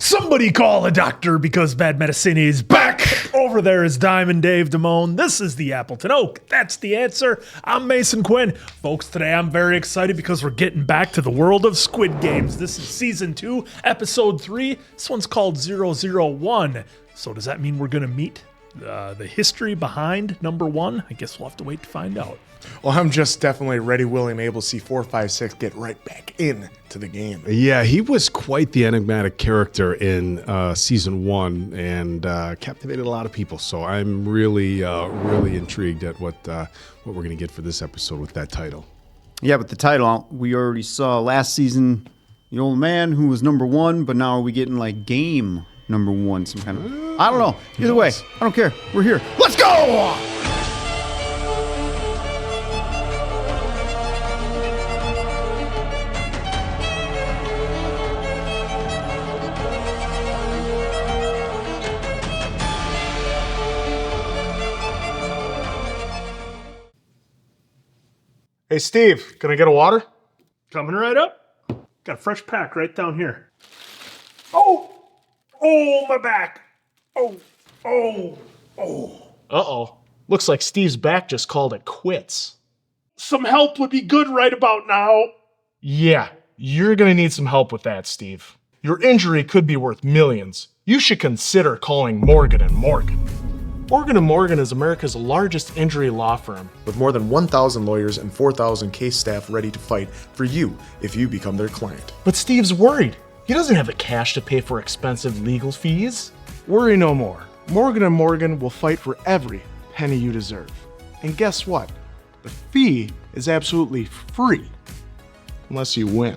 Somebody call a doctor because bad medicine is back. Over there is Diamond Dave Damone. This is the Appleton Oak. That's the answer. I'm Mason Quinn. Folks, today I'm very excited because we're getting back to the world of Squid Games. This is season 2, episode 3. This one's called 001. So does that mean we're going to meet the history behind number 1? I guess we'll have to wait to find out. Well, I'm just definitely ready, willing, and able to see 4, 5, 6 get right back into the game. Yeah, he was quite the enigmatic character in season 1 and captivated a lot of people. So I'm really intrigued at what we're going to get for this episode with that title. Yeah, but the title, we already saw last season, the old man who was number 1, but now are we getting like game number 1, some kind of... I don't know. Either way, I don't care. We're here. Let's go! Hey, Steve, can I get a water? Coming right up. Got a fresh pack right down here. Oh, my back. Oh. Uh-oh. Looks like Steve's back just called it quits. Some help would be good right about now. Yeah, you're gonna need some help with that, Steve. Your injury could be worth millions. You should consider calling Morgan & Morgan. Morgan & Morgan is America's largest injury law firm. With more than 1,000 lawyers and 4,000 case staff ready to fight for you if you become their client. But Steve's worried. He doesn't have the cash to pay for expensive legal fees. Worry no more. Morgan & Morgan will fight for every penny you deserve. And guess what? The fee is absolutely free. Unless you win.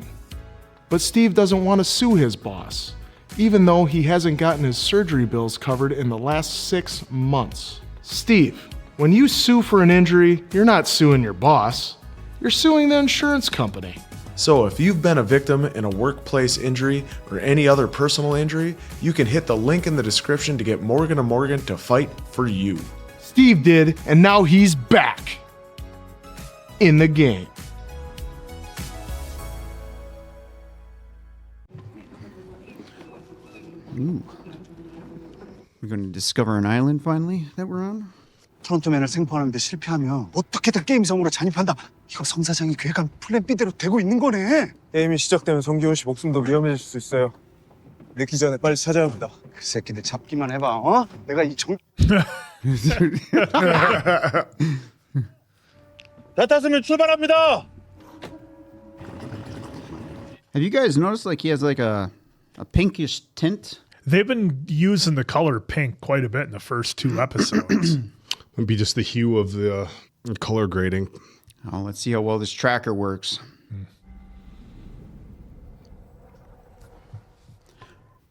But Steve doesn't want to sue his boss, even though he hasn't gotten his surgery bills covered in the last 6 months. Steve, when you sue for an injury, you're not suing your boss. You're suing the insurance company. So if you've been a victim in a workplace injury or any other personal injury, you can hit the link in the description to get Morgan & Morgan to fight for you. Steve did, and now he's back in the game. Ooh. We're going to discover an island finally that we're on? 토론토맨을 생포하는데 실패하면 어떻게든 게임성으로 잔입한다. 이거 성 사장이 계획한 플랜 B대로 되고 있는 거네. 게임이 시작되면 성기훈 씨 목숨도 위험해질 수 있어요. 늦기 전에 빨리 찾아야 합니다. 그 새끼들 잡기만 해봐. 어? 내가 이 정... 다 탔으면 출발합니다. Have you guys noticed like he has like a pinkish tint? They've been using the color pink quite a bit in the first 2 episodes. It'd be just the hue of the color grading. Oh, let's see how well this tracker works.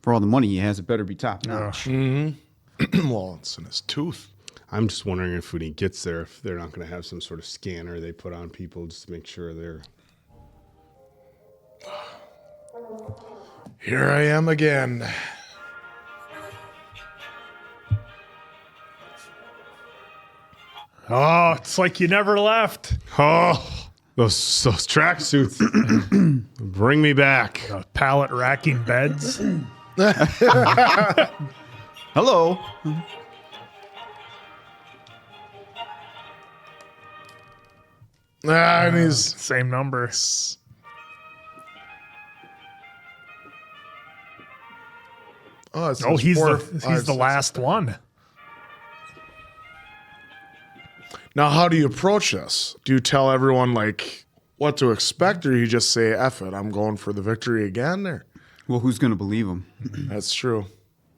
For all the money he has, it better be top notch. Well, it's in his tooth. I'm just wondering if when he gets there, if they're not going to have some sort of scanner they put on people just to make sure they're... Here I am again. Oh, it's like you never left. Oh, those tracksuits. Bring me back. Pallet racking beds. Hello. And he's... Same number. Oh, he's the last one. Now, how do you approach this? Do you tell everyone, like, what to expect, or you just say, F it, I'm going for the victory again? Or? Well, who's going to believe him? That's true.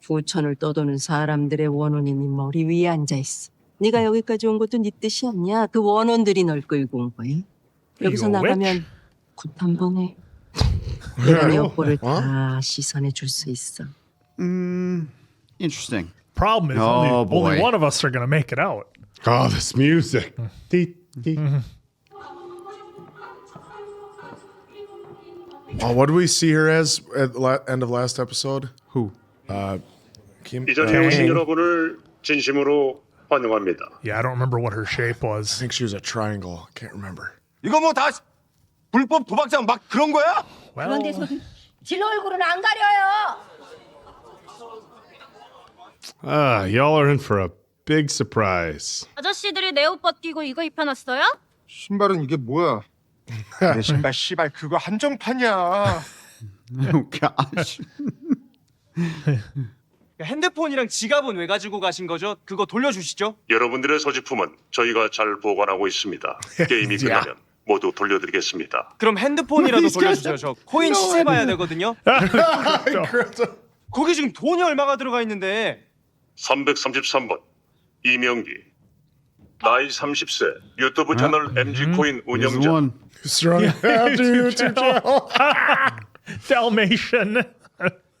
부천을 떠도는 사람들의 원혼이 네 머리 위에 앉아있어. 네가 여기까지 온 것도 네 뜻이 아니야. 그 원혼들이 널 끌고 온 거야. 여기서 나가면 굿 한 번 해. 내가 내 업보를 다 씻어내 줄 수 있어. Interesting. Problem is only one of us are going to make it out. Oh, this music. Oh, what do we see her as at the end of last episode? Who? Kim. 이 자리에 오신 여러분을 진심으로 환영합니다. Yeah, I don't remember what her shape I was. think she was a triangle. I can't remember. 이거 뭐 다 불법 도박장 막 그런 거야? 그런 데서 질 얼굴은 안 가려요. Y'all are in for a big surprise. 아저씨들이 내 옷 벗기고 이거 입혀놨어요? 신발은 이게 뭐야? 내 신발 씨발 그거 한정판이야. Oh gosh. 핸드폰이랑 지갑은 왜 가지고 가신 거죠? 그거 돌려주시죠. 여러분들의 소지품은 저희가 잘 보관하고 있습니다. 게임이 끝나면 모두 돌려드리겠습니다. 그럼 핸드폰이라도 돌려주세요. 저 코인 시세 봐야 되거든요. 거기 지금 돈이 얼마가 들어가 있는데. 333번 이명기 나이 30세 유튜브 채널 MG코인 Here's 운영자. one. Dalmatian.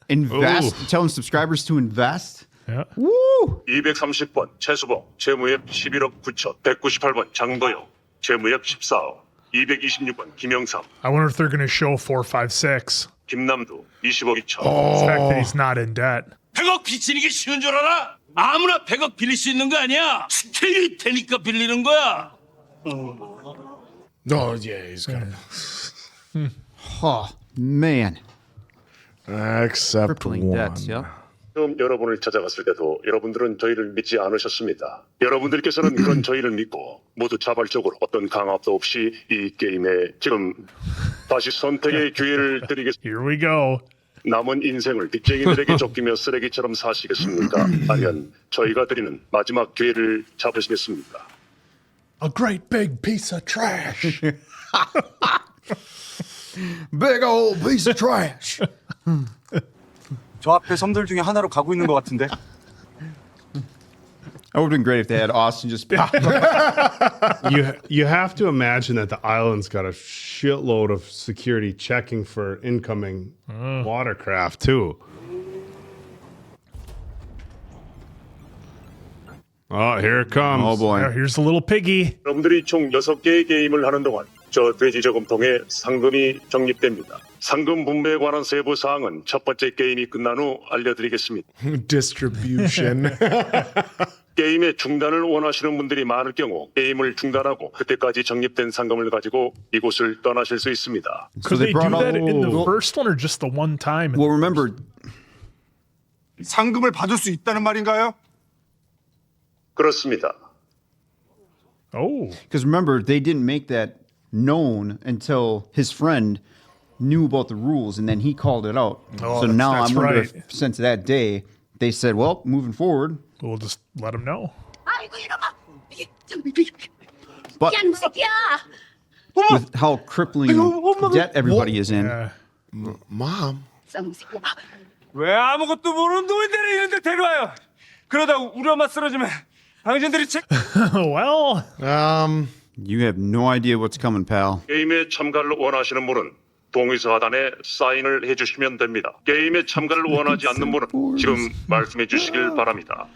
Invest. Telling subscribers to invest. Yeah. Woo! 230번 최수봉 재무앱 11억 9천. 198번 장도영 재무앱 14억. 226번 김영삼 I wonder if they're going to show 4, 5, 6. 김남두 20억 2천. The fact that he's not in debt. 100억 빚지는 게 쉬운 줄 알아? 아무나 100억 빌릴 수 있는 거 아니야. 스케일이 되니까 빌리는 거야. Oh yeah, he's got Oh man. except Crippling one. debts. Yep. 처음 여러분을 찾아갔을 때도 여러분들은 저희를 믿지 않으셨습니다. 여러분들께서는 그런 저희를 믿고 모두 자발적으로 어떤 강압도 없이 이 게임에 지금 다시 선택의 기회를 드리겠습니다. Here we go. 남은 인생을 빚쟁이들에게 쫓기며 쓰레기처럼 사시겠습니까? 아니면 저희가 드리는 마지막 기회를 잡으시겠습니까? A great big piece of trash. Big old piece of trash. 저 앞에 섬들 중에 하나로 가고 있는 것 같은데. That would have been great if they had Austin just pop up. You have to imagine that the island's got a shitload of security checking for incoming watercraft too. Oh, here it comes. Oh boy. Now, here's the little piggy. 여러분들이 총 6개의 게임을 하는 동안 저 돼지 저금통에 상금이 적립됩니다. 상금 분배에 관한 세부 사항은 첫 번째 게임이 끝난 후 알려드리겠습니다. Distribution. 게임의 중단을 원하시는 분들이 많을 경우 게임을 중단하고 그때까지 적립된 상금을 가지고 이곳을 떠나실 수 있습니다. Could they do brought that up- in the Well- first one or just the one time? Well, remember, 상금을 받을 수 있다는 말인가요? 그렇습니다. Oh. because remember, they didn't make that known until his friend knew about the rules, and then he called it out. Oh, So now that's I'm wondering right. if since that day they said, "Well, moving forward." We'll just let him know. 아이고 이놈아. 이게 But 야, 새끼야. with how crippling debt everybody is in, Yeah. Mom. 쌍새끼야. 왜 아무것도 모르는 노인들이 이런데 데려와요. 그러다 우리 엄마 쓰러지면 당신들이 책. Well, you have no idea what's coming, pal. 게임에 참가를 원하시는 분은 동의서 하단에 사인을 해주시면 됩니다. 게임에 참가를 원하지 않는 분은 지금 말씀해 주시길 바랍니다.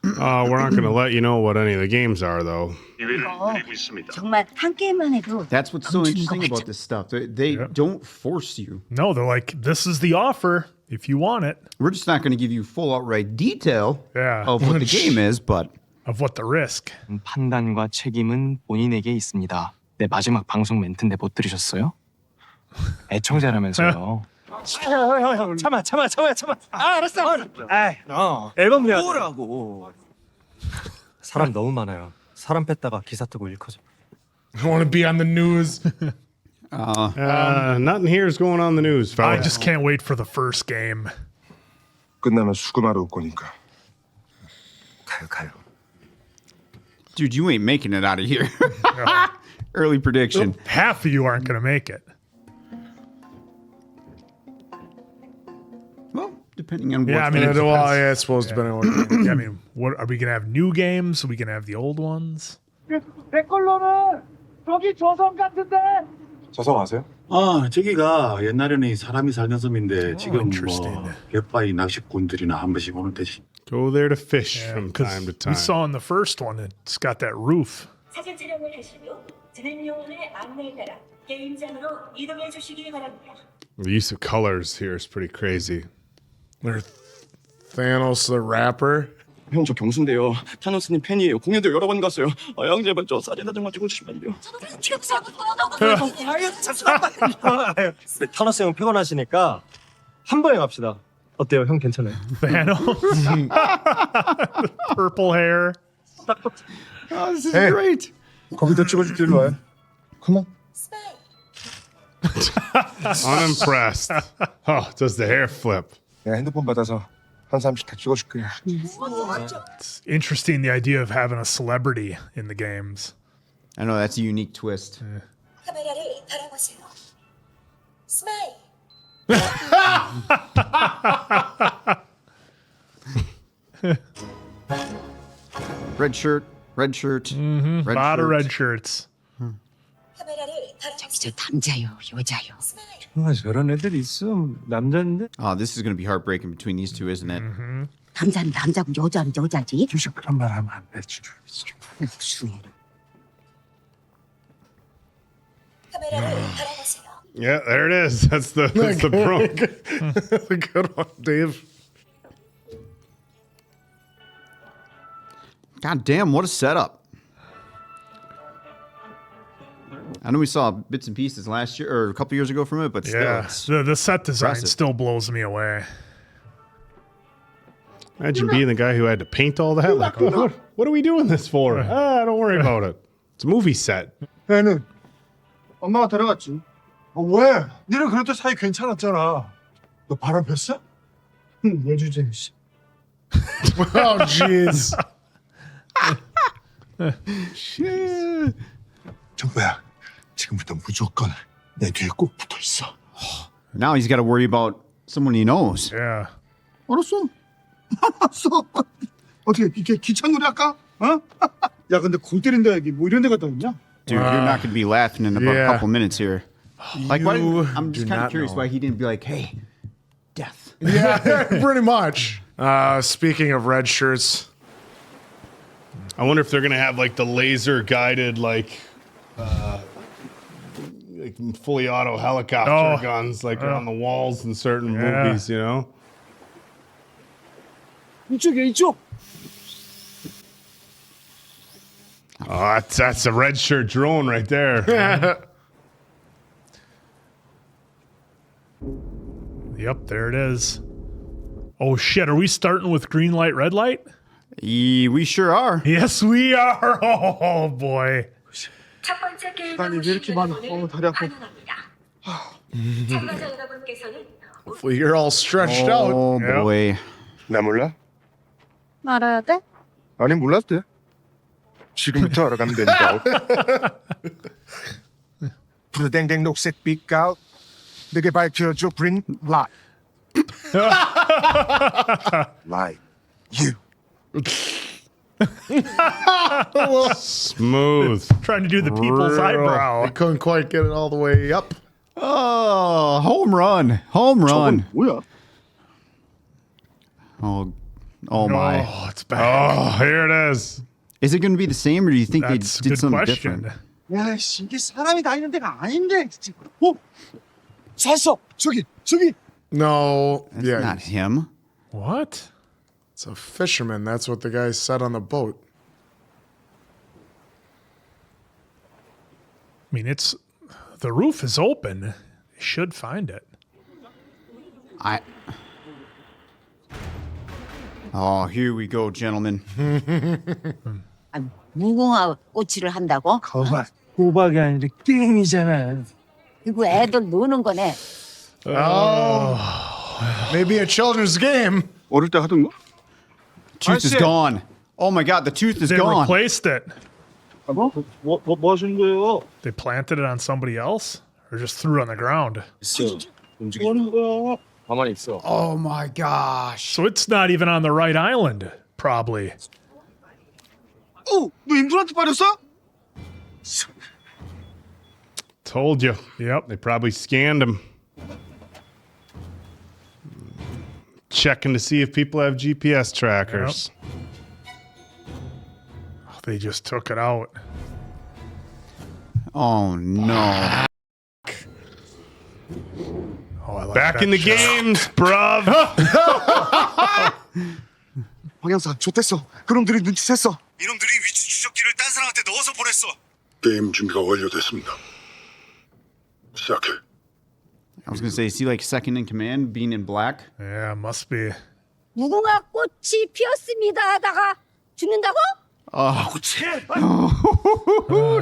We're not going to let you know what any of the games are, though. 기회를 드리고 있습니다. 정말 한 게임만 해도 That's what's so interesting about this stuff. They don't force you. no, they're like, this is the offer if you want it, We're just not going to give you full outright detail Yeah. of what the game is, but of what the risk. 판단과 책임은 본인에게 있습니다. 내 마지막 방송 멘트인데 못 들으셨어요? 애청자라면서요. 형, 참아. 알았어. 앨범 내야 뭐라고. 사람 너무 많아요. 사람 뺐다가 기사 뜨고 일커져. I want to be on the news. Nothing here is going on the news, I fellas. just can't wait for the first game. 끝나면 수금하러 올 거니까. 가요. dude, you ain't making it out of here. Early prediction. Half of you aren't going to make it. Well, depending on what. Yeah, I mean, games- it Well, yeah, it's supposed to be. I mean, what are we going to have new games? Are we going to have the old ones? 댓글로는 저기 조선 같은데. 저성 아세요? 저기가 옛날에는 사람이 살던 섬인데 지금 interesting. 뭐 갯바위 낚시꾼들이나 한 번씩 오는 데지. Go there to fish from Because time to we time. saw in the first one, it's got that roof. 사진 촬영을 하신 후 드는 요원의 안내에 따라 게임장으로 이동해 주시기 바랍니다. The use of colors here is pretty crazy. They're Thanos the rapper. 형, 저 경수인데요. 타노스님 팬이에요. 공연도 여러 번 갔어요. 형, 제발 저 사진 한 장만 찍어주시면 안 돼요? 타노스 형 피곤하시니까 한 번에 갑시다. 어때요? 형 괜찮아요? Thanos. Purple hair. Oh, this is Hey. great. 컴퓨터 찍어줄게 일로 와. Come on. Unimpressed. Oh, does the hair flip? 내가 핸드폰 받아서 한 사람씩 다 찍어줄게. It's interesting the idea of having a celebrity in the games. I know that's a unique twist. 카메라를 바라보세요. 스마일. Red shirt, red shirt, A red lot of shirt. red shirts. 카메라를 바라보세요. 남자요, 여자요. 아, 저런 애들 있음. 남자인데? Oh, this is going to be heartbreaking between these two, isn't it? 남자는 남자고 여자는 여자지. 유식 그런 말 하면 안 되지. 카메라를 바라보세요. Yeah, there it is. That's the prompt. Good one, Dave. God damn, what a setup. I know we saw bits and pieces last year or a couple years ago from it, but still, Yeah, it's the set design impressive. still blows me away. Imagine being the guy who had to paint all that. Like, what are we doing this for? Don't worry about it. It's a movie set. 애는 엄마가 데려갔지. 왜? 니는 그래도 사이 괜찮았잖아. 너 바람 폈어? 응, 왜 주제 씨. Oh, jeez. 정보야, 지금부터 무조건 내 뒤에 꼭 붙어 있어. now he's got to worry about someone he knows. Yeah. 알았어. 알았어. 어떻게 이게 기차놀이 할까? 어? 야, 근데 골 때린다 여기 뭐 이런 데가 다 있냐? Dude, you're not going to be laughing in about a Yeah. couple minutes here. Like, why? I'm just do kind of not curious know. why he didn't be like, "Hey, death." Yeah, pretty much. Speaking of red shirts, I wonder if they're gonna have like the laser guided like fully auto helicopter guns like on the walls in certain movies, you know? 이쪽에 이쪽. Oh, that's a red shirt drone right there. Yep, there it is. Oh shit, are we starting with green light, red light? We sure are. Yes, we are. Oh boy. 첫 번째 게임을 아니, 왜 이렇게 많아? 다리 아파. 환영합니다. 참가자 여러분께서는 hopefully you're all stretched out. Oh Yep. boy. 나 몰라? 알아야 돼? 아니 몰랐을 때. 지금부터 알아가면 된다. 푸르댕댕 녹색 빛깔 내게 밝혀줘 green light. Light. You. Smooth. Trying to do the people's eyebrow. I couldn't quite get it all the way up. Oh, home run. Home run. 뭐야? Oh my. Oh, it's back. Oh, here it is. Is it going to be the same or do you think That's a they did good something question. different? 야, 씨, 이게 사람이 다니는 데가 아닌데. 어? 샀어. 저기. No, That's yeah, not him. What? it's a fisherman. That's what the guy said on the boat. I mean, it's the roof is open. You should find it. Oh, here we go, gentlemen. 무궁화 꼬치를 한다고? 거봐. 호박이 아니라 게임이잖아. 이거 애들 노는 거네. Maybe a children's game. 어릴 때 하던 거? Tooth is gone. Oh my god, the tooth is They gone. replaced it. 뭐 하시는 거예요? They planted it on somebody else, or just threw it on the ground. 뭐 하는 거야? 가만히 있어. Oh my gosh. So it's not even on the right island, probably. 너 임플란트 빠졌어? Told you. Yep. They probably scanned him. Checking to see if people have GPS trackers. They just took it out. Oh no. Oh, I like Back that in the shot. games, bruv. 방향사 좋댔어. 그놈들이 눈치챘어. 이놈들이 위치 추적기를 딴 사람한테 넣어서 보냈어. 게임 준비가 완료됐습니다. 시작해. I was gonna say, is he like second in command, being in black? Yeah, must be. 무궁화 꽃이 피었습니다 하다가 죽는다고? Oh,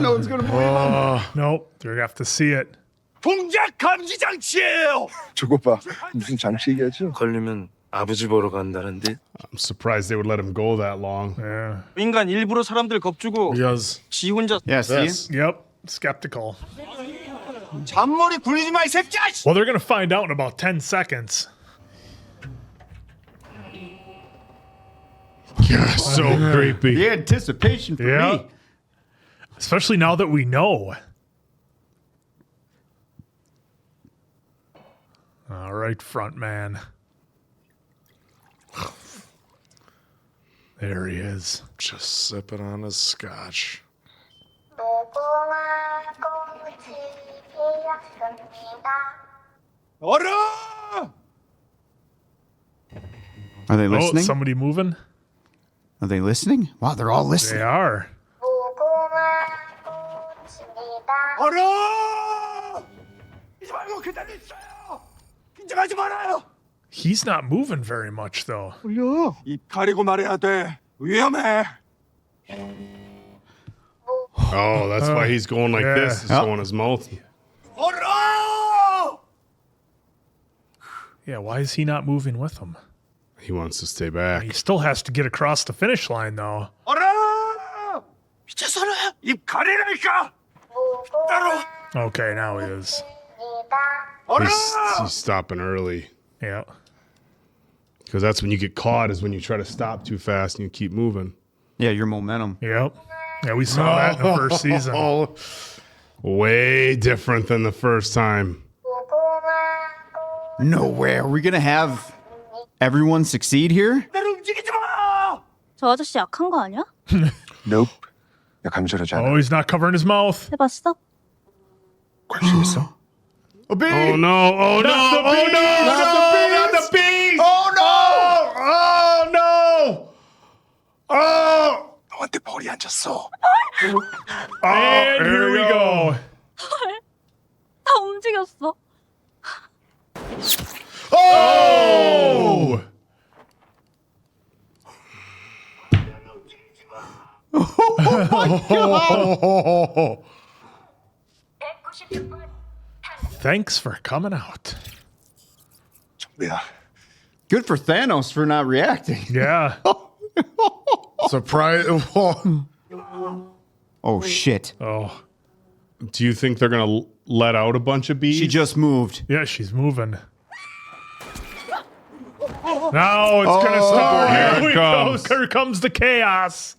no one's gonna believe him. Nope, they're gonna have to see it. 동작 감지 장치예요. 저거 봐. 무슨 장식이야죠? 걸리면 아버지 보러 간다는데. I'm surprised they would let him go that long. Yeah. 인간 일부러 사람들 겁주고 Because 지 혼자. Yeah, see? Yes. Yep, skeptical. 잔머리 굴리지 마 이 새끼야. Well, they're gonna find out in about 10 seconds. Yeah, so creepy. The anticipation for Yeah. me. Especially now that we know. All right, front man. There he is. Just sipping on his scotch. 얼어. Are they Oh, listening? somebody moving? Are they listening? Wow, they're all They listening. are. 얼어. 이제 말고 그대로 있어요. 긴장하지 말아요. He's not moving very much, though. 올려. 입 가리고 말해야 돼. 위험해. Oh, that's why he's going like Yeah. this, showing his mouth. 얼어. Yeah, why is he not moving with him? He wants to stay back. He still has to get across the finish line, though. 얼어. 미쳤어요. 입 가리라니까. 따로. Okay, now he is. He's stopping early. Yeah. Because that's when you get caught, is when you try to stop too fast and you keep moving. Yeah, your momentum. Yep. Yeah, we saw that in the first season. Oh, way different than the first time. No way. Are we gonna have everyone succeed here? 나를 움직이지 마. 저 아저씨 약한 거 아니야? Nope. 야, 감절하지 않아. Oh, he's not covering his mouth. 해봤어? 관심 있어? Oh no! Oh no! Oh no! Not the bees! Oh no! Oh no! Oh! 너한테 벌이 앉았어. And here we go. 다 움직였어. Oh! Oh! Thanks for coming out. 정배야. Good for Thanos for not reacting. Yeah. Surprise! Oh shit. Oh, Do you think they're gonna let out a bunch of bees? She just moved. yeah, she's moving. Now it's gonna start. here Here it we comes. go. Here comes the chaos.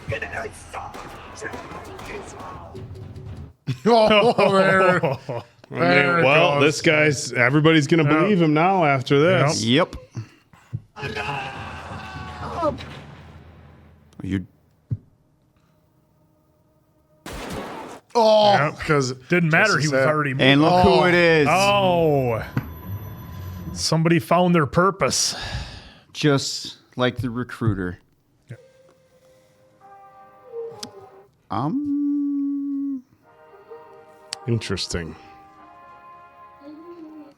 그대로 있어. Well, this guy's. Everybody's gonna believe him now after this. Yep. You. Oh, because Didn't matter. He was sad. already moving. And look who it is. Oh, somebody found their purpose. Just like the recruiter. Interesting.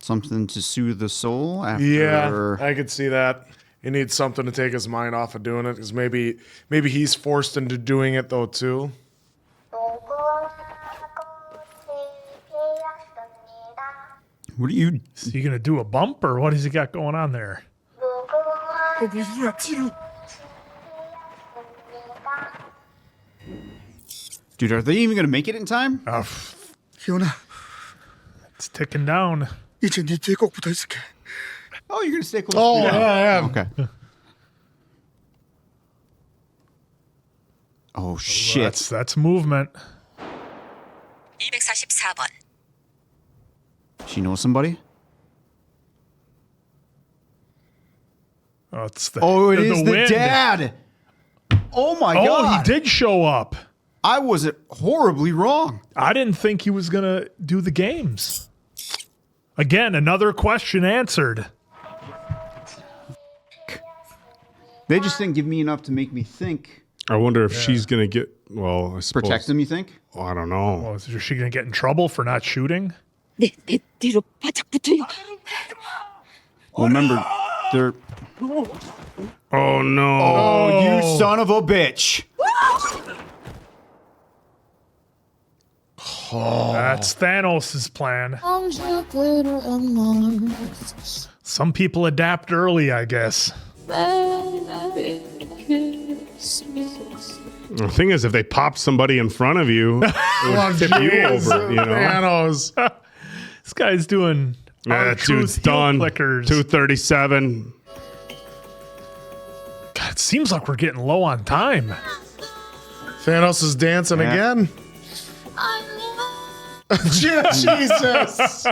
Something to soothe the soul after. Yeah, I could see that. He needs something to take his mind off of doing it, because maybe he's forced into doing it though too. What are you? Is he gonna do a bump or what has he got going on there? Dude, are they even gonna make it in time? 희원아, It's ticking down. 이제 네 뒤에 꼭 붙어 있을게. Oh, you're gonna stay close. Oh, to me. yeah, yeah. Okay. Oh shit. That's movement. 244번. She knows somebody? Oh, it's the Oh, it is the wind. dad. Oh my Oh, god. he did show up. I was horribly wrong. I didn't think he was gonna do the games. Again, another question answered. They just didn't give me enough to make me think. I wonder if she's going to get, well, I suppose. Protect him, you think? Oh, I don't know. Well, is she going to get in trouble for not shooting? 내 뒤로 바짝 붙어요. Well, remember, they're... Oh, no. Oh, you son of a bitch. That's Thanos' plan. Some people adapt early, I guess. The thing is, if they pop somebody in front of you, it would tip you over, you know? Thanos. This guy's doing That dude's done. Clickers. 237. God, it seems like we're getting low on time. Thanos is dancing again. Jesus.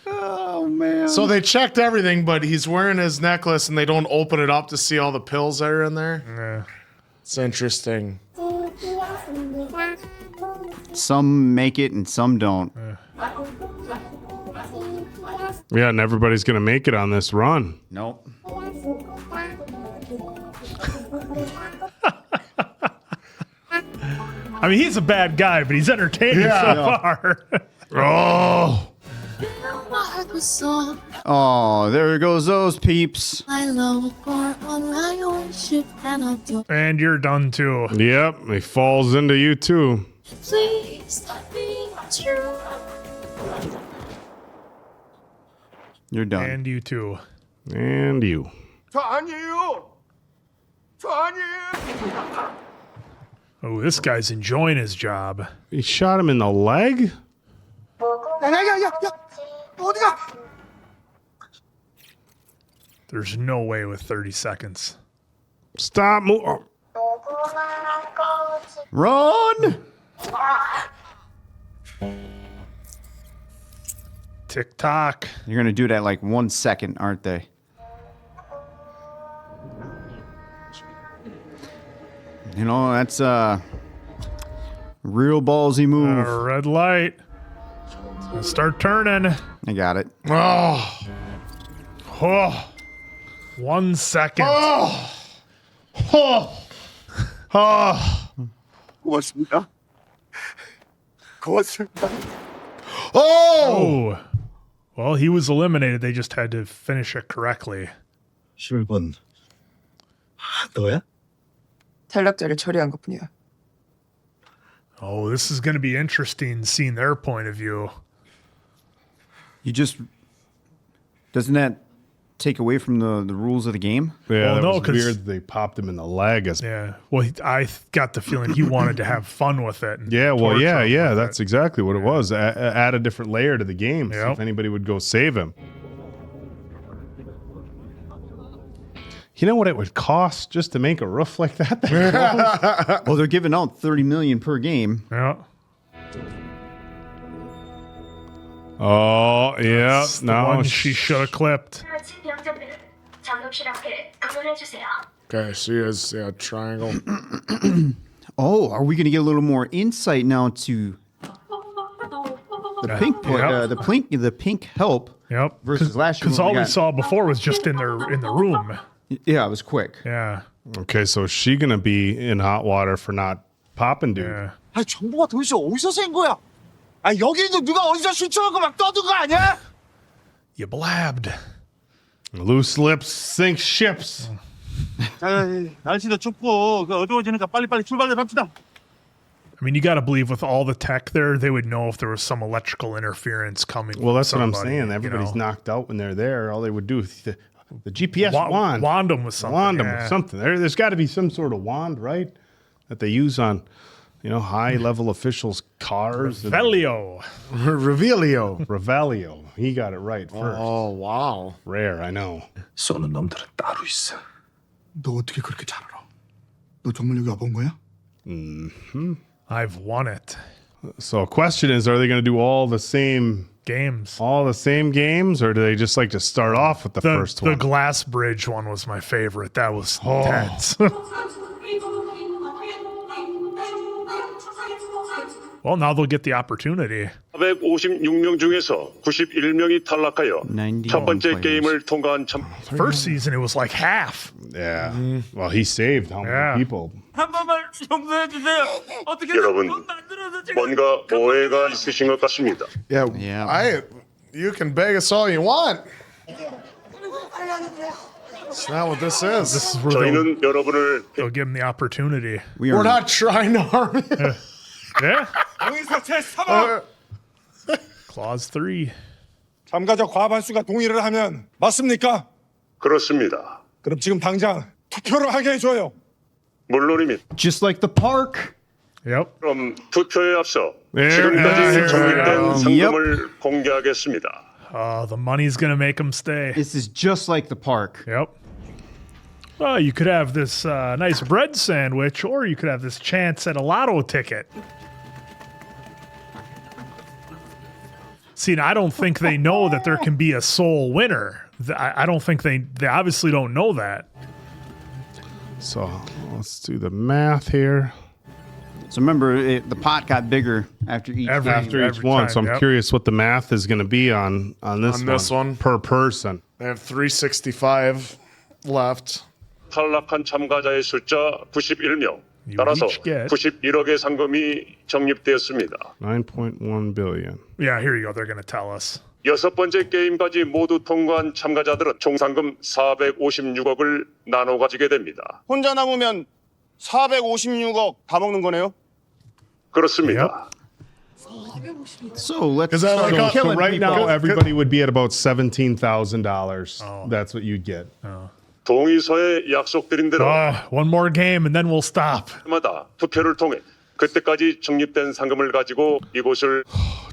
Oh, man. So they checked everything, but he's wearing his necklace and they don't open it up to see all the pills that are in there. Yeah. It's interesting. Some make it and some don't. Yeah, and everybody's going to make it on this run. Nope. I mean, he's a bad guy, but he's entertaining so far. Oh. Oh, there goes those peeps. And you're done too. Yep, he falls into you too. You're done. And you too. And you. 저 아니에요. 저 아니에요. Oh, this guy's enjoying his job. He shot him in the leg? 야야야야. 어디가? There's no way with 30 seconds. Stop moving. Run! Tick tock. You're going to do that like 1 second, aren't they? You know, that's a real ballsy move. Red light. Start turning. I got it. Oh. Oh. 1 second. Oh. Oh. Oh. 고맙습니다. 고맙습니다. Oh. Well, he was eliminated. They just had to finish it correctly. 11번. 너야? 탈락자를 처리한 것뿐이야. Oh, this is going to be interesting seeing their point of view. You just... Doesn't that take away from the rules of the game? Yeah, Well, that no, was 'cause- weird. They popped him in the leg. Yeah. Well, I got the feeling he wanted to have fun with it. and Yeah, well, torture yeah, him yeah. with That's it. exactly what it was. Add a different layer to the game. See Yep. if anybody would go save him. You know what it would cost just to make a roof like that? Well, they're giving out $30 million per game. Yeah. Oh, yeah. That's the No, one she should have clipped. Okay, she is triangle. Oh, are we going to get a little more insight now to the pink Yep. the pink help Yep. versus last year? Because when all we got- saw before was just in the room. Yeah, it was quick. Yeah. Okay, so is she going to be in hot water for not popping dude? Yeah. 아니 정보가 도대체 어디서 센 거야? 아 여기 있는 누가 어디서 신청하고 막 떠든 거 아니야? You blabbed. Loose lips sink ships. 자, 날씨도 춥고 어두워지니까 빨리빨리 출발을 합시다. I mean, you got to believe with all the tech there, they would know if there was some electrical interference coming. Well, that's from what I'm somebody, saying. you Everybody's know? knocked out when they're there. All they would do is the GPS wand. Wand them with something. Wand them yeah. with something. There's got to be some sort of wand, right? That they use on, high-level officials' cars. Velio. Revelio. Revelio. He got it right first. Oh, wow. Rare, I know. 쏘는 놈들은 따로 있어. 너 어떻게 그렇게 잘 알아? 너 정말 여기 와본 거야? I've won it. So, question is, are they going to do all the same games? All the same games, or do they just like to start off with the first one? The glass bridge one was my favorite. That was tense. Well, now they'll get the opportunity. 456명 중에서 91명이 탈락하여 첫 번째 게임을 통과한 First season, it was like half. Yeah. Well, he saved how many people? 한 번만 용서해 주세요. 어떻게 여러분, 뭔가 오해가 있으신 것 같습니다. Yeah, you can beg us all you want. It's not what this is. This is where 저희는 여러분을 they'll give him the opportunity. We're not trying to harm you. Yeah. 동의사체 3번. Clause 3. 참가자 과반수가 동의를 하면 맞습니까? 그렇습니다. 그럼 지금 당장 투표를 하게 해줘요. 물론입니다. Just like the park. Yep. 그럼 투표에 앞서 There 지금까지 적립된 상금을 공개하겠습니다. The money's gonna make him stay. This is just like the park. Yep. Well, you could have this nice bread sandwich, or you could have this chance at a lotto ticket. See, I don't think they know that there can be a sole winner. I don't think they obviously don't know that. So let's do the math here. So remember, the pot got bigger after each After each one. time, So I'm yep. curious what the math is going to be on this On this one? per person. They have 365 left. 탈락한 참가자의 숫자 91명. 따라서 each get- 91억의 상금이 적립되었습니다. 9.1 billion. Yeah, here you go. They're gonna tell us. 여섯 번째 게임까지 모두 통과한 참가자들은 총 상금 456억을 나눠 가지게 됩니다. 혼자 남으면 456억 다 먹는 거네요. 그렇습니다. So let's So, start killing right people. now, everybody would be at about $17,000. That's what you'd get. 동의서에 약속드린 대로 One more game and then we'll stop. 마다 투표를 통해 그때까지 적립된 상금을 가지고 이곳을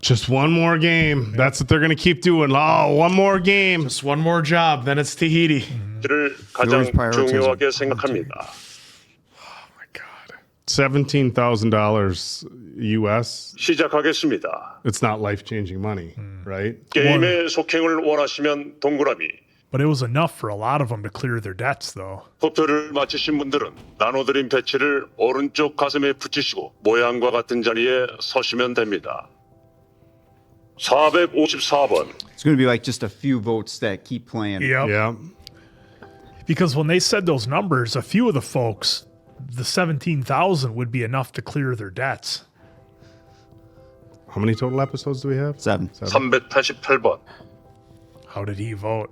Just one more game. That's what they're going to keep doing. Oh, one more game. Just one more job, then it's Tahiti. 를 가장 중요하게 생각합니다. $17,000 US. 시작하겠습니다. It's not life-changing money, right? 게임의 속행을 원하시면 동그라미. But it was enough for a lot of them to clear their debts, though. 투표를 마치신 분들은 나눠드린 배치를 오른쪽 가슴에 붙이시고 모양과 같은 자리에 서시면 됩니다. 454번. It's going to be like just a few votes that keep playing. Yep. Yeah. Because when they said those numbers, a few of the folks, the 17,000 would be enough to clear their debts. How many total episodes do we have? 7. 388번. How did he vote?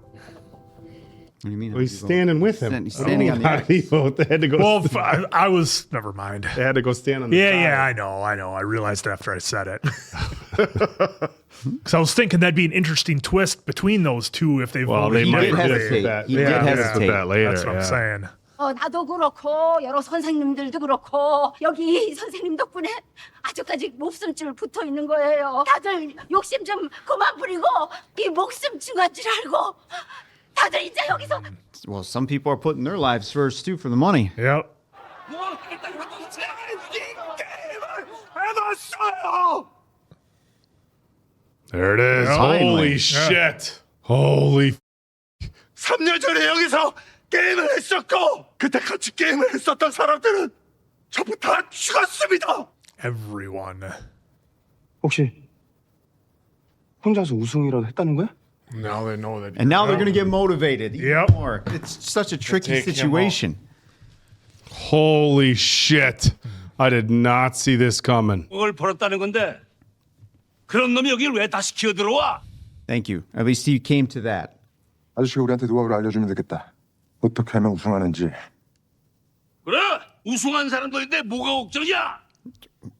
What do you mean? Well, he's standing with him. He's standing on the How did he vote? They had to go. Well, I was... Never mind. They had to go stand on the Yeah, side. yeah, I know. I realized after I said it. Because I was thinking that'd be an interesting twist between those two if they Well, voted they might differently. hesitate. that. He did hesitate. That later. That's what I'm saying. 나도 그렇고 여러 선생님들도 그렇고 여기 선생님 덕분에 아직까지 목숨줄 붙어 있는 거예요. 다들 욕심 좀 그만 부리고 이 목숨 중요한 줄 알고 다들 이제 여기서 Well, some people are putting their lives first too for the money. Yep. There it is. Finally. Holy shit. Holy 3년 전에 여기서 게임을 했었고 그때 같이 게임을 했었던 사람들은 전부 다 죽었습니다. Everyone. 혹시 혼자서 우승이라도 했다는 거야? Now they know that. And now they're going to get motivated even Yep. more. It's such a tricky take him situation. Holy shit. I did not see this coming. 그걸 벌었다는 건데 그런 놈이 여기를 왜 다시 기어 들어와? Thank you. At least you came to that. 아저씨가 우리한테 노하우를 알려주면 되겠다. 어떻게 하면 우승하는지. 그래 우승한 사람도 있는데 뭐가 걱정이야?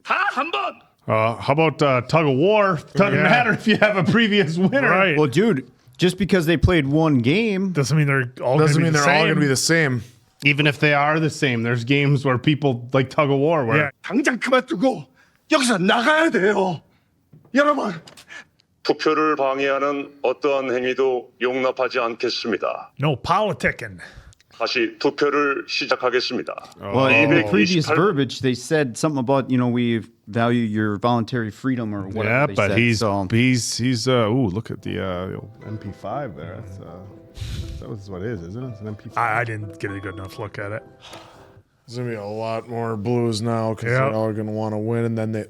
다 한 번. How about tug of war? Doesn't Yeah. matter if you have a previous winner. Right. Well, dude, just because they played one game, Doesn't mean they're all going to Doesn't be mean the they're all same. going to be the same. Even if they are the same, there's games where people like tug of war where Yeah. 당장 그만두고 여기서 나가야 돼요. 여러분. 투표를 방해하는 어떠한 행위도 용납하지 않겠습니다. No politicking. 다시 투표를 시작하겠습니다. well, in the previous 228 verbiage, they said something about, we value your voluntary freedom or whatever. yeah, they but said. he's look at the old MP5 there. That was what it is, isn't it? It's an MP5. I didn't get a good enough look at it. There's going to be a lot more blues now because Yeah. they're all going to want to win, and then they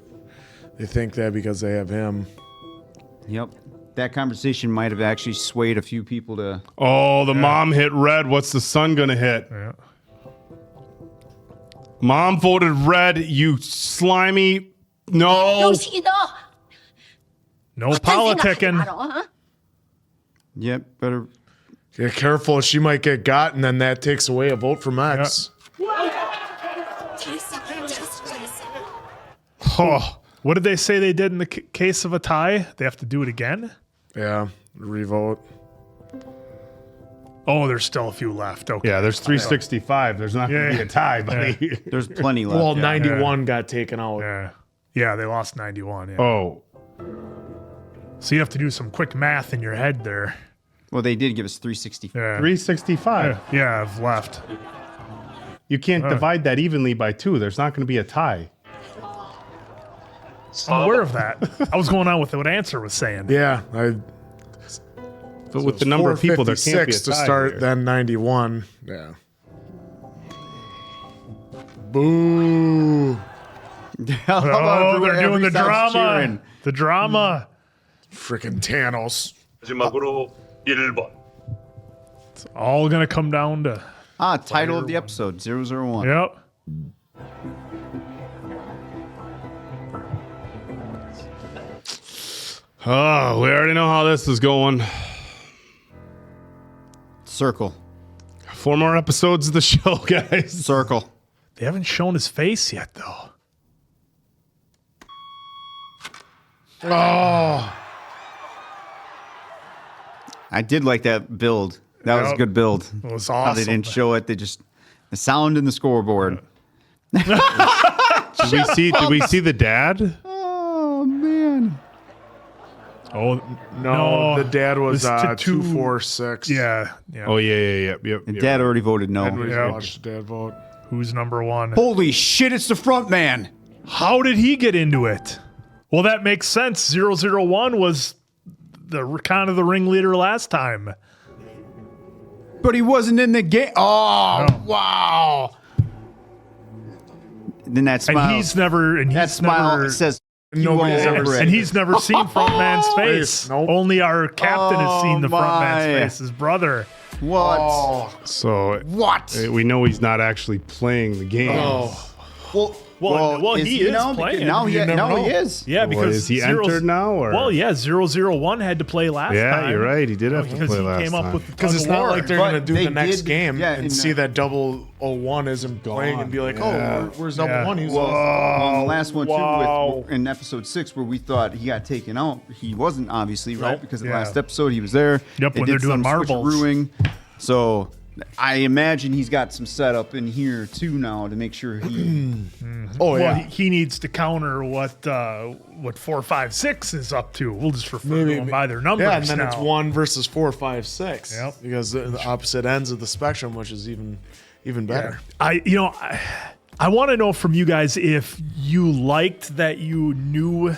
They think that because they have him. Yep. That conversation might have actually swayed a few people to. Oh, the mom hit red. What's the son gonna hit? Yeah. Mom voted red. You slimy. No. 영식이 너 No 어떤 politicking. 생각하지 말어, 어? Yep. Better. Get careful. She might get got, and then that takes away a vote from X. Oh, what did they say they did in the case of a tie? They have to do it again? Yeah. Revote. Oh, there's still a few left. Okay. Yeah, there's 365. There's not going to be a tie, buddy. There's plenty left. Well, 91 got taken out. Yeah, they lost 91. Yeah. Oh. So you have to do some quick math in your head there. Well, they did give us 365. Yeah. 365. Yeah, I've left. You can't divide that evenly by 2. There's not going to be a tie. I'm aware of that. I was going on with what Answer was saying. Yeah. But with the number of people, there can't be a tie to start, here. then 91. Yeah. Boo. Oh, they're doing the drama. The drama. Freaking Thanos. 마지막으로 1번. It's all going to come down to... Title of the episode, 001. Yep. Oh, we already know how this is going. Circle. 4 more episodes of the show, guys. Circle. They haven't shown his face yet, though. Oh. I did like that build. That was a good build. It was How they awesome. didn't show it. They just the sound in the scoreboard. Did we see the dad? Oh man. Oh No, the dad was It's to 246. Yeah. Oh yeah. Yep. And Dad already voted no. Edwards Yeah. watched the dad vote. Who's number one? Holy shit! It's the front man. How did he get into it? Well, that makes sense. 001 was the kind of the ringleader last time. But he wasn't in the game. Oh wow! Then that smile. And he's never. And that he's smile never. says Nobody's ever And he's never seen front man's face. Nope. Only our captain has seen the front my. man's face. His brother. What? So What? we know he's not actually playing the game. Well, is he is now? playing. Now You never know. he is. Yeah, because is he zeros- entered now? Or? Well, yeah, 001 had to play last time. Yeah, you're right. He did have to because play he last came up time. with the Because it's tug of not war. like they're But going to do they the next did- game yeah, and in see the- that 001 isn't playing and be like, where's Yeah. 01? He's Well, the last one Wow. too, in episode 6, where we thought he got taken out, he wasn't obviously right Nope. because the Yeah. last episode he was there. Yep, They when they're did doing some marbles. switcherooing. So I imagine he's got some setup in here too now to make sure he. Oh, Well, yeah. he needs to counter what 456 is up to. We'll just refer to them by their numbers Yeah, and then now. it's 1 versus 4, 5, 6. Yep. Because the opposite ends of the spectrum, which is even better. I want to know from you guys if you liked that you knew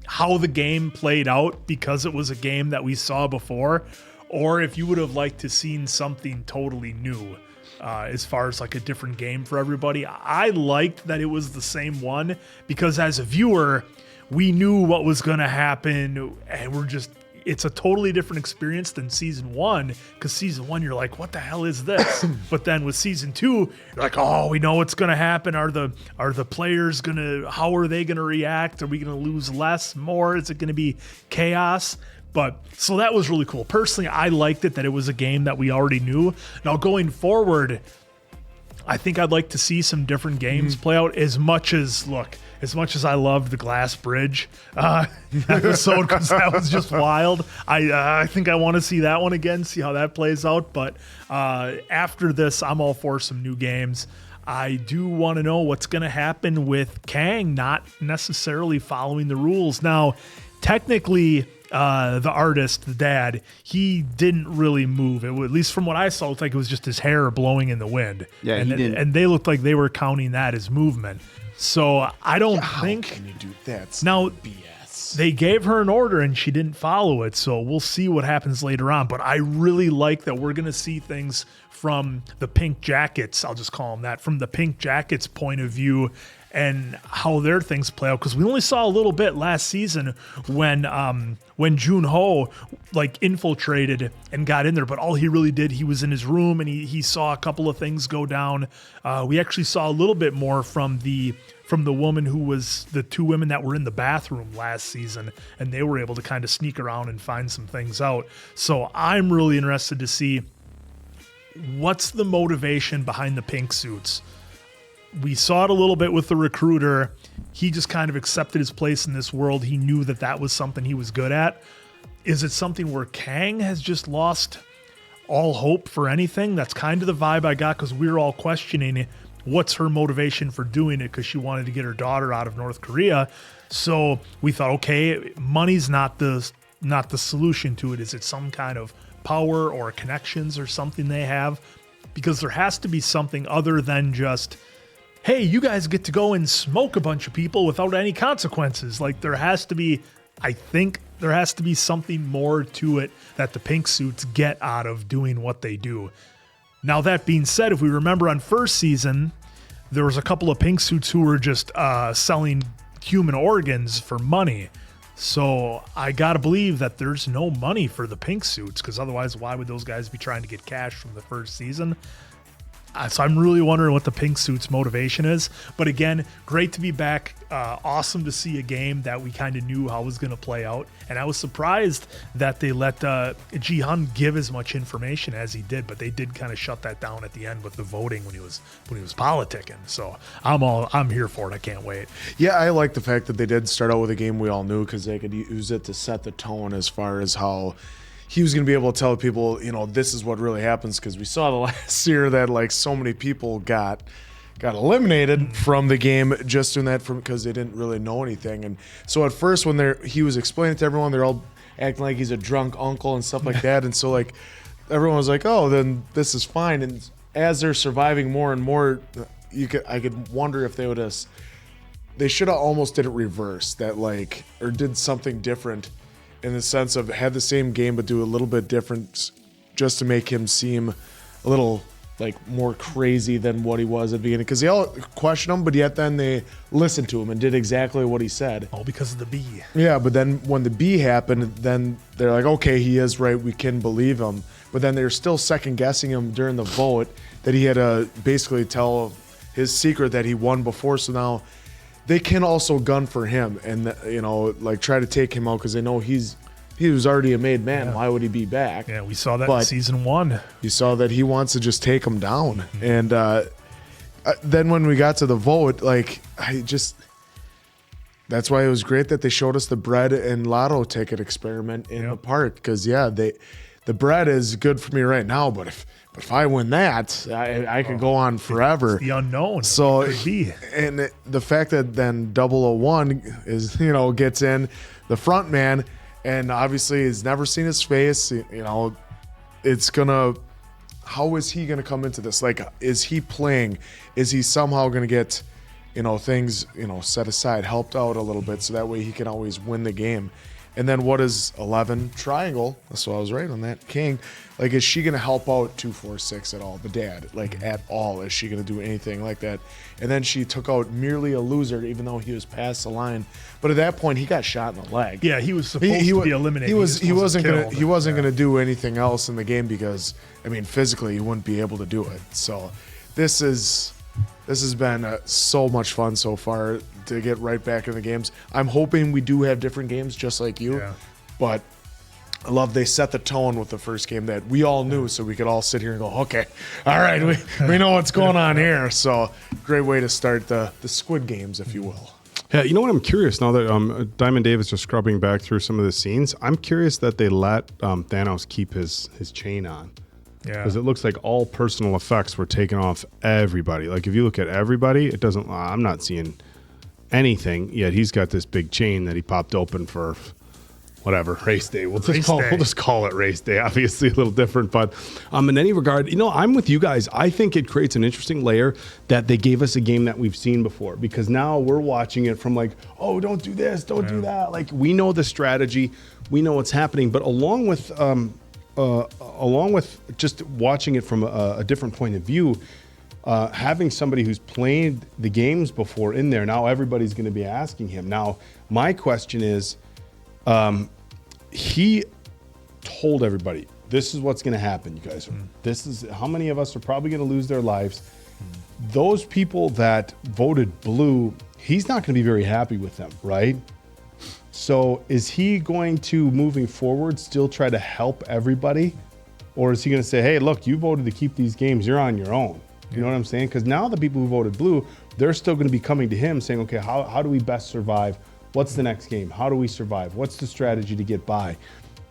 how the game played out because it was a game that we saw before, or if you would have liked to seen something totally new as far as like a different game for everybody. I liked that it was the same one because as a viewer, we knew what was going to happen, and it's a totally different experience than season 1, because season 1 you're like, what the hell is this? But then with season 2, you're like, oh, we know what's gonna happen. Are the players how are they gonna react? Are we gonna lose less, more? Is it gonna be chaos? But so that was really cool. Personally, I liked it that it was a game that we already knew. Now going forward, I think I'd like to see some different games play out. As much as I loved the Glass Bridge episode, because that was just wild, I think I want to see that one again, see how that plays out. But after this, I'm all for some new games. I do want to know what's going to happen with Kang not necessarily following the rules. Now, technically, the artist, the dad, he didn't really move. At least from what I saw, it looked like it was just his hair blowing in the wind. Yeah, and, he didn't. And they looked like they were counting that as movement. So I don't think. Can you do that? Now, BS. they gave her an order and she didn't follow it. So we'll see what happens later on. But I really like that we're going to see things from the Pink Jackets. I'll just call them that, from the Pink Jackets point of view and how their things play out. Because we only saw a little bit last season when Jun-ho like infiltrated and got in there, but all he really did, he was in his room and he saw a couple of things go down. We actually saw a little bit more from the woman who was the two women that were in the bathroom last season, and they were able to kind of sneak around and find some things out. So I'm really interested to see what's the motivation behind the pink suits. We saw it a little bit with the recruiter. He just kind of accepted his place in this world. He knew that that was something he was good at. Is it something where Kang has just lost all hope for anything? That's kind of the vibe I got, because we were all questioning what's her motivation for doing it, because she wanted to get her daughter out of North Korea. So we thought, okay, money's not the solution to it. Is it some kind of power or connections or something they have? Because there has to be something other than just, hey, you guys get to go and smoke a bunch of people without any consequences. Like, there has to be, I think there has to be something more to it that the pink suits get out of doing what they do. Now, that being said, if we remember on first season, there was a couple of pink suits who were just selling human organs for money. So I got to believe that there's no money for the pink suits, because otherwise, why would those guys be trying to get cash from the first season? So I'm really wondering what the pink suit's motivation is. But again, great to be back. Awesome to see a game that we kind of knew how it was going to play out. And I was surprised that they let Ji-hun give as much information as he did. But they did kind of shut that down at the end with the voting when he was politicking. So I'm here for it. I can't wait. Yeah, I like the fact that they did start out with a game we all knew, because they could use it to set the tone as far as how he was going to be able to tell people, this is what really happens, because we saw the last year that like so many people got eliminated from the game just doing that because they didn't really know anything. And so at first when he was explaining it to everyone, they're all acting like he's a drunk uncle and stuff like that. And so like everyone was like, oh, then this is fine. And as they're surviving more and more, I could wonder if they should have almost did it reverse, that like, or did something different, in the sense of had the same game but do a little bit different, just to make him seem a little like more crazy than what he was at the beginning. Because they all questioned him, but yet then they listened to him and did exactly what he said. All because of the bee. Yeah, but then when the bee happened, then they're like, okay, he is right, we can believe him. But then they're still second guessing him during the vote, that he had to basically tell his secret that he won before. So now they can also gun for him and, like try to take him out, because they know he was already a made man. Yeah. Why would he be back? Yeah, we saw that in season 1. You saw that he wants to just take him down. Mm-hmm. And then when we got to the vote, like that's why it was great that they showed us the bread and lotto ticket experiment in the park. Because the bread is good for me right now, but if I win that, I could go on forever. It's the unknown. So, and the fact that then 001 is, gets in, the front man, and obviously has never seen his face, it's gonna, how is he gonna come into this? Like, is he playing? Is he somehow gonna get, things, set aside, helped out a little bit, so that way he can always win the game? And then what is 11 triangle? So I was right on that. King, like, is she going to help out 246 at all? The dad, like, at all? Is she going to do anything like that? And then she took out merely a loser, even though he was past the line. But at that point, he got shot in the leg. Yeah, he was supposed to be eliminated. He wasn't going to do anything else in the game, because, I mean, physically, he wouldn't be able to do it. So this has been so much fun so far to get right back in the games. I'm hoping we do have different games just like you, but I love they set the tone with the first game that we all knew, so we could all sit here and go, okay, all right, we know what's going on here. So great way to start the Squid Games, if you will. Yeah, you know what? I'm curious now that Diamond Dave is just scrubbing back through some of the scenes. I'm curious that they let Thanos keep his chain on. Yeah, because it looks like all personal effects were taken off everybody. Like, if you look at everybody, it doesn't. I'm not seeing anything yet. He's got this big chain that he popped open for whatever, race day. We'll Race day. we'll just call it race day. Obviously a little different, but in any regard, I'm with you guys. I think it creates an interesting layer that they gave us a game that we've seen before, because now we're watching it from like, oh, don't do this, don't do that. Like, we know the strategy, we know what's happening, but along with just watching it from a different point of view, having somebody who's played the games before in there, now everybody's going to be asking him. Now, my question is, he told everybody, this is what's going to happen, you guys. This is how many of us are probably going to lose their lives. Those people that voted blue, he's not going to be very happy with them, right? So is he going to, moving forward, still try to help everybody? Or is he going to say, hey, look, you voted to keep these games, you're on your own? You know what I'm saying? Because now the people who voted blue, they're still going to be coming to him saying, okay, how do we best survive? What's the next game? How do we survive? What's the strategy to get by?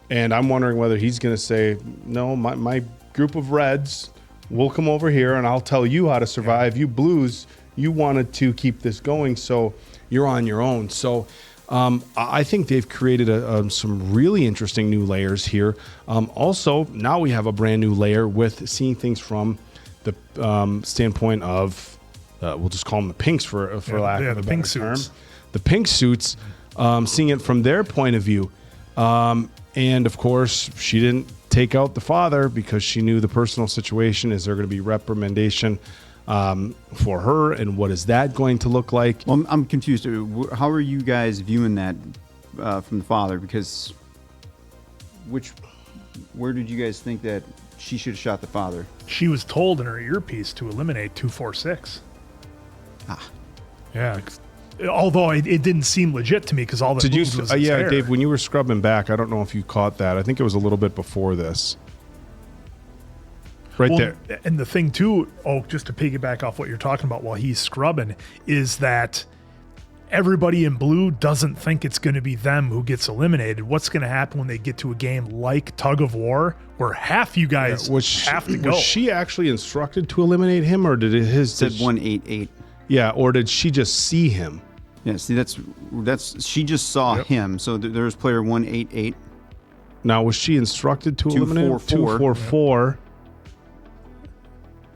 And I'm wondering whether he's going to say, no, my group of reds will come over here and I'll tell you how to survive. You blues, you wanted to keep this going, so you're on your own. So I think they've created some really interesting new layers here. Also, now we have a brand new layer with seeing things from the standpoint of, we'll just call them the pinks for lack of a better term. The pink suits, seeing it from their point of view. And of course, she didn't take out the father because she knew the personal situation. Is there going to be reprimandation for her? And what is that going to look like? Well, I'm confused. How are you guys viewing that from the father? Because where did you guys think that she should have shot the father? She was told in her earpiece to eliminate 246. Yeah. Although it didn't seem legit to me because all the Did you? was Yeah, there. Dave. When you were scrubbing back, I don't know if you caught that. I think it was a little bit before this. Right there. And the thing too, just to piggyback off what you're talking about while he's scrubbing, is that everybody in blue doesn't think it's going to be them who gets eliminated. What's going to happen when they get to a game like Tug of War, where half you guys have to go? Was she actually instructed to eliminate him, or did his said 188? Yeah, or did she just see him? Yeah, see, that's she just saw him. So there's player 188. Now, was she instructed to eliminate 244?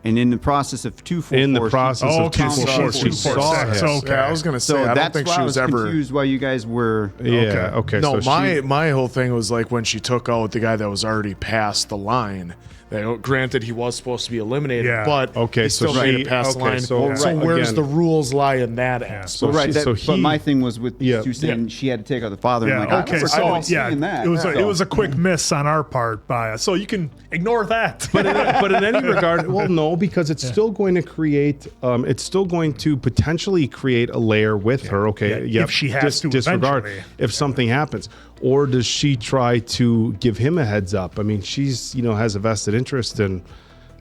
And in the process of 244, in the process of 244, she saw him. Okay. Yeah, I was gonna say, so I don't that's think why she I was was ever confused why you guys were. Yeah. Okay. No, so my whole thing was like when she took out the guy that was already past the line. Granted, he was supposed to be eliminated, but he still made it past the line. So where's the rules lie in that aspect? But my thing was with you saying she had to take out the father. Yeah, I'm like, okay, it was a quick miss on our part so you can ignore that. But in any regard, well, no, because it's still going to create, it's still going to potentially create a layer with her. Okay, if she has to disregard eventually. if something happens, or does she try to give him a heads up? I mean, she's has a vested interest in.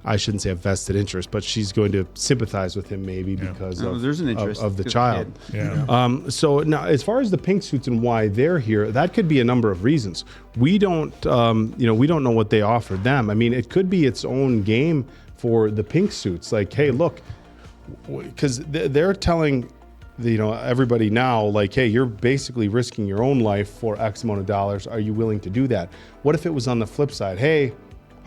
I shouldn't say a vested interest, but she's going to sympathize with him maybe because there's an interest of the to the child. kid. So now, as far as the pink suits and why they're here, that could be a number of reasons. We don't, we don't know what they offered them. I mean, it could be its own game for the pink suits. Like, hey, look, because they're telling everybody now, like, hey, you're basically risking your own life for X amount of dollars. Are you willing to do that? What if it was on the flip side? Hey,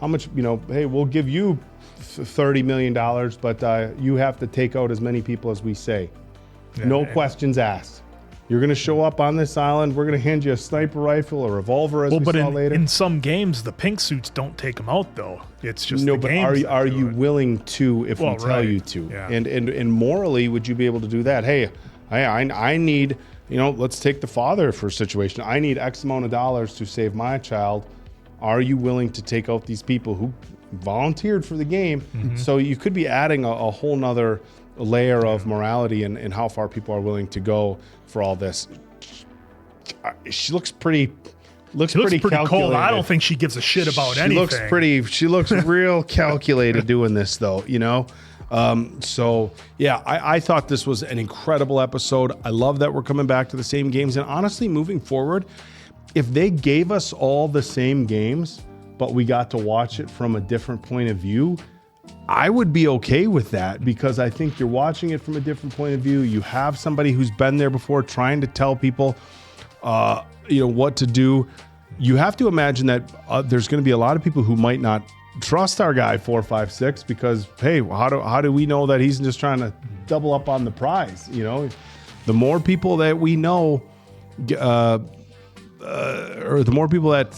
how much, hey, we'll give you $30 million, but you have to take out as many people as we say. No questions asked. You're going to show up on this island. We're going to hand you a sniper rifle, a revolver, as we saw later. In some games, the pink suits don't take them out, though. It's just but are you willing to if we tell you to? Yeah. And morally, would you be able to do that? Hey, I need, let's take the father for a situation. I need X amount of dollars to save my child. Are you willing to take out these people who volunteered for the game? Mm-hmm. So you could be adding a whole nother layer of morality and how far people are willing to go for all this. She looks pretty pretty cold. I don't think she gives a shit about anything. She looks real calculated doing this though, So yeah, I thought this was an incredible episode. I love that we're coming back to the same games. And honestly, moving forward, if they gave us all the same games, but we got to watch it from a different point of view, I would be okay with that, because I think you're watching it from a different point of view. You have somebody who's been there before trying to tell people what to do. You have to imagine that there's going to be a lot of people who might not trust our guy 456 because, hey, how do we know that he's just trying to double up on the prize? The more people that we know, or the more people that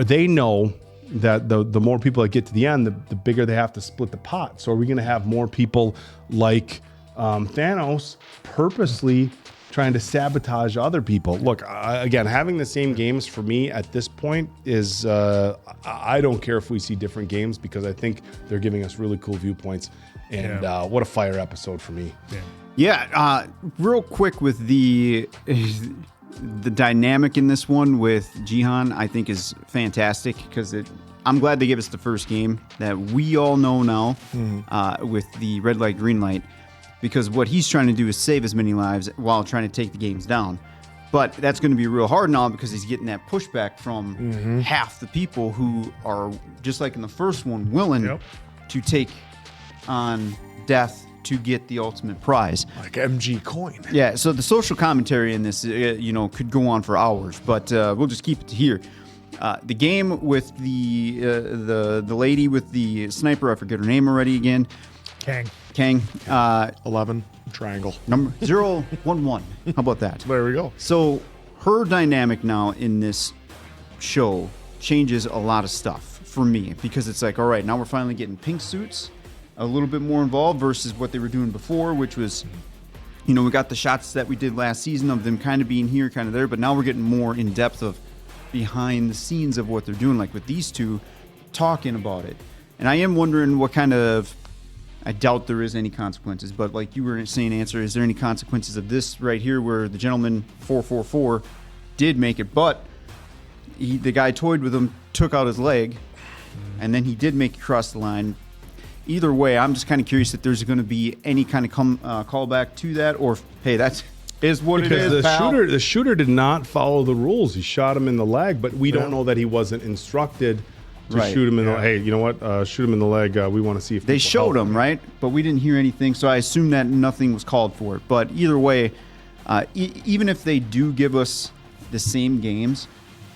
they know, that the more people that get to the end, the bigger they have to split the pot. So are we going to have more people like Thanos purposely trying to sabotage other people? Look, again, having the same games for me at this point is, I don't care if we see different games because I think they're giving us really cool viewpoints. And what a fire episode for me. Yeah, real quick with the dynamic in this one with Gi-hun, I think is fantastic because I'm glad they gave us the first game that we all know now with the red light, green light, because what he's trying to do is save as many lives while trying to take the games down. But that's going to be real hard now because he's getting that pushback from half the people who are, just like in the first one, willing to take on death to get the ultimate prize. Like MG coin. Yeah, so the social commentary in this, could go on for hours, but we'll just keep it to here. The game with the lady with the sniper, I forget her name already again. Kang. 11, triangle. Number 011. How about that? There we go. So her dynamic now in this show changes a lot of stuff for me because it's like, all right, now we're finally getting pink suits a little bit more involved versus what they were doing before, which was, we got the shots that we did last season of them kind of being here, kind of there, but now we're getting more in depth of behind the scenes of what they're doing, like with these two talking about it. And I am wondering what kind of, I doubt there is any consequences, but like you were saying, Answer, is there any consequences of this right here where the gentleman 444 did make it, but the guy toyed with him, took out his leg, and then he did make it cross the line. Either way, I'm just kind of curious if there's going to be any kind of callback to that, or hey, that is what it is. The shooter did not follow the rules. He shot him in the leg, but we don't know that he wasn't instructed to shoot him in the. Hey, you know what? Shoot him in the leg. We want to see if they showed him, right? But we didn't hear anything, so I assume that nothing was called for it. But either way, even if they do give us the same games,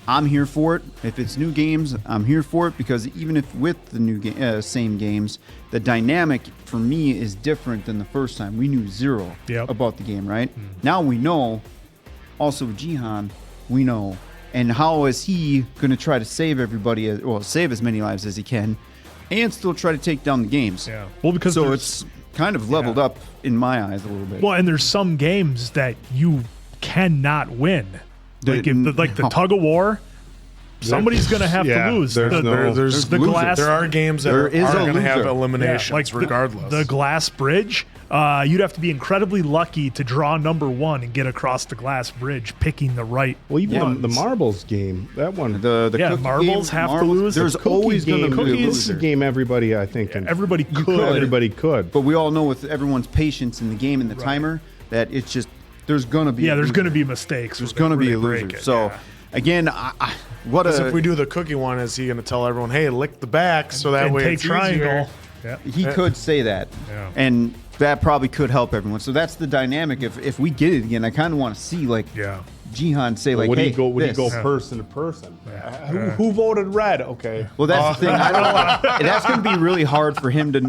I'm here for it. If it's new games, I'm here for it because even if with the same games, the dynamic for me is different than the first time. We knew zero about the game, right? Now we know. Also, Gi-hun, we know. And how is he going to try to save everybody, save as many lives as he can, and still try to take down the games? Yeah. Well, because so it's kind of leveled up in my eyes a little bit. Well, and there's some games that you cannot win. Like the tug of war, somebody's going to have to lose. There are games that are going to have eliminations, like regardless. The glass bridge, you'd have to be incredibly lucky to draw number one and get across the glass bridge, picking the right. Well, even the marbles game, that one. The marbles game, have to lose. There's always going to be a loser. Game, everybody, I think. Everybody could. But we all know with everyone's patience in the game and the timer that it's just. There's gonna be there's gonna be mistakes. There's gonna be a loser. So again, if we do the cookie one, is he gonna tell everyone, hey, lick the back so that way it's triangle? Easier? He could say that, and that probably could help everyone. So that's the dynamic. If we get it again, I kind of want to see Gi-hun say would hey, he go person to person? Who voted red? Okay. Well, that's the thing. I don't know. That's going to be really hard for him to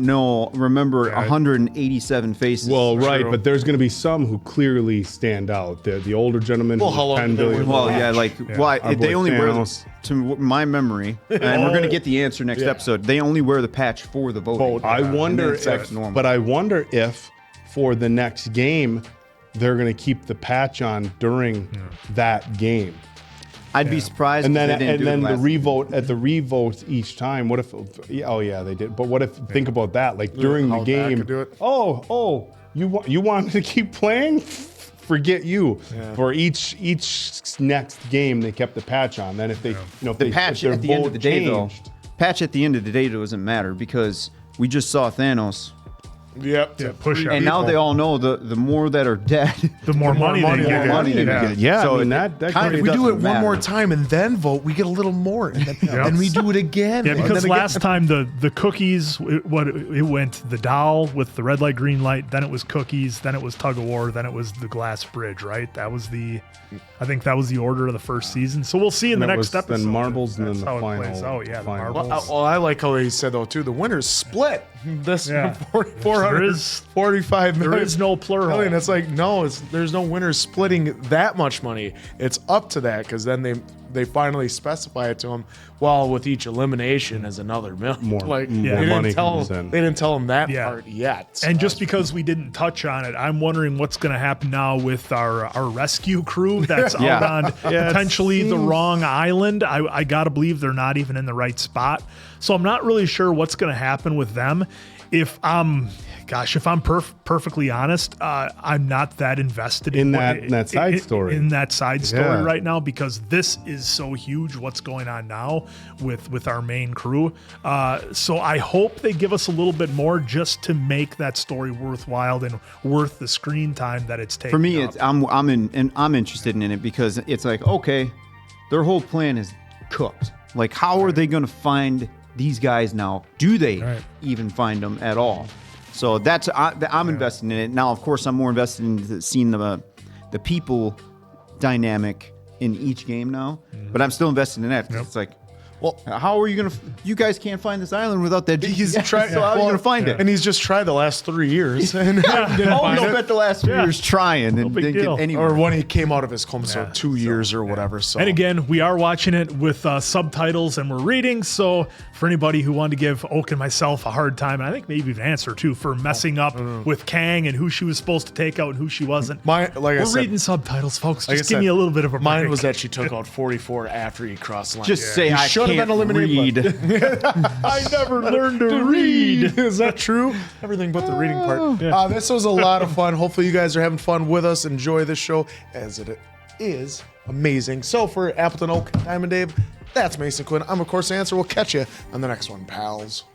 remember 187 faces. Well, right, but there's going to be some who clearly stand out. The older gentleman. Well, how long did they wear? Well, they only wear, to my memory, and we're going to get the answer next episode. They only wear the patch for the voting. I wonder if for the next game, they're going to keep the patch on during that game. I'd be surprised. And then the revote each time. What if? Oh yeah, they did. But what if? Think about that. Like during the game. You want to keep playing? Forget you. Yeah. For each next game, they kept the patch on. Then if they, the patch at the end of the day, though, patch at the end of the day doesn't matter because we just saw Thanos Yep. to push And now they all know the more that are dead, the more money they money get. they money they Yeah. get. Yeah, so I mean, that kind If of we do it doesn't one more matter. time and then vote, we get a little more, and then we do it again. Yeah, and because then again. last time the cookies, it went the doll with the red light, green light, then it was cookies, then it was tug of war, then it was the glass bridge, right? I think that was the order of the first season. So we'll see in the And it next was episode. then marbles, and That's then the how it final. plays out. Yeah, the final. marbles. Well, I like how he said though too. The winners split this Yeah. 445 million. There is no plural. It's like no, there's no winners splitting that much money. It's up to that because then they finally specify it to him. Well, with each elimination is another million. More like money they comes in. didn't tell him that Yeah. part yet. And just because we didn't touch on it, I'm wondering what's going to happen now with our rescue crew that's out on potentially the wrong island. I got to believe they're not even in the right spot. So I'm not really sure what's going to happen with them. If I'm perfectly honest, I'm not that invested In that side story. In that side story Yeah. right now, because this is so huge. What's going on now with our main crew? So I hope they give us a little bit more just to make that story worthwhile and worth the screen time that it's taking. For me, up. it's I'm interested in it because it's like, okay, their whole plan is cooked. Like, how are they going to find these guys now? Do they even find them at all? So I'm invested in it now. Of course, I'm more invested in seeing the people dynamic in each game now. But I'm still invested in that. 'Cause It's like, well, how are you gonna? You guys can't find this island without that. He's GPS, tried. So how are you gonna find it? And he's just tried the last 3 years. And didn't find it. bet the last 3 years trying and big didn't deal. get anywhere. Or when he came out of his coma, so 2 years or whatever. So And again, we are watching it with subtitles and we're reading. So for anybody who wanted to give Oak and myself a hard time, and I think maybe an answer too, for messing up with Kang and who she was supposed to take out and who she wasn't. we're reading subtitles, folks. Like Just I give said, me a little bit of a Mine break. was that she took out 44 after he crossed the line. Just say He I should have can't been eliminated, but- read. I never learned to read. Is that true? Everything but the reading part. This was a lot of fun. Hopefully you guys are having fun with us. Enjoy this show as it is amazing. So for Appleton Oak, Diamond Dave, that's Mason Quinn. I'm of course the answer. We'll catch you on the next one, pals.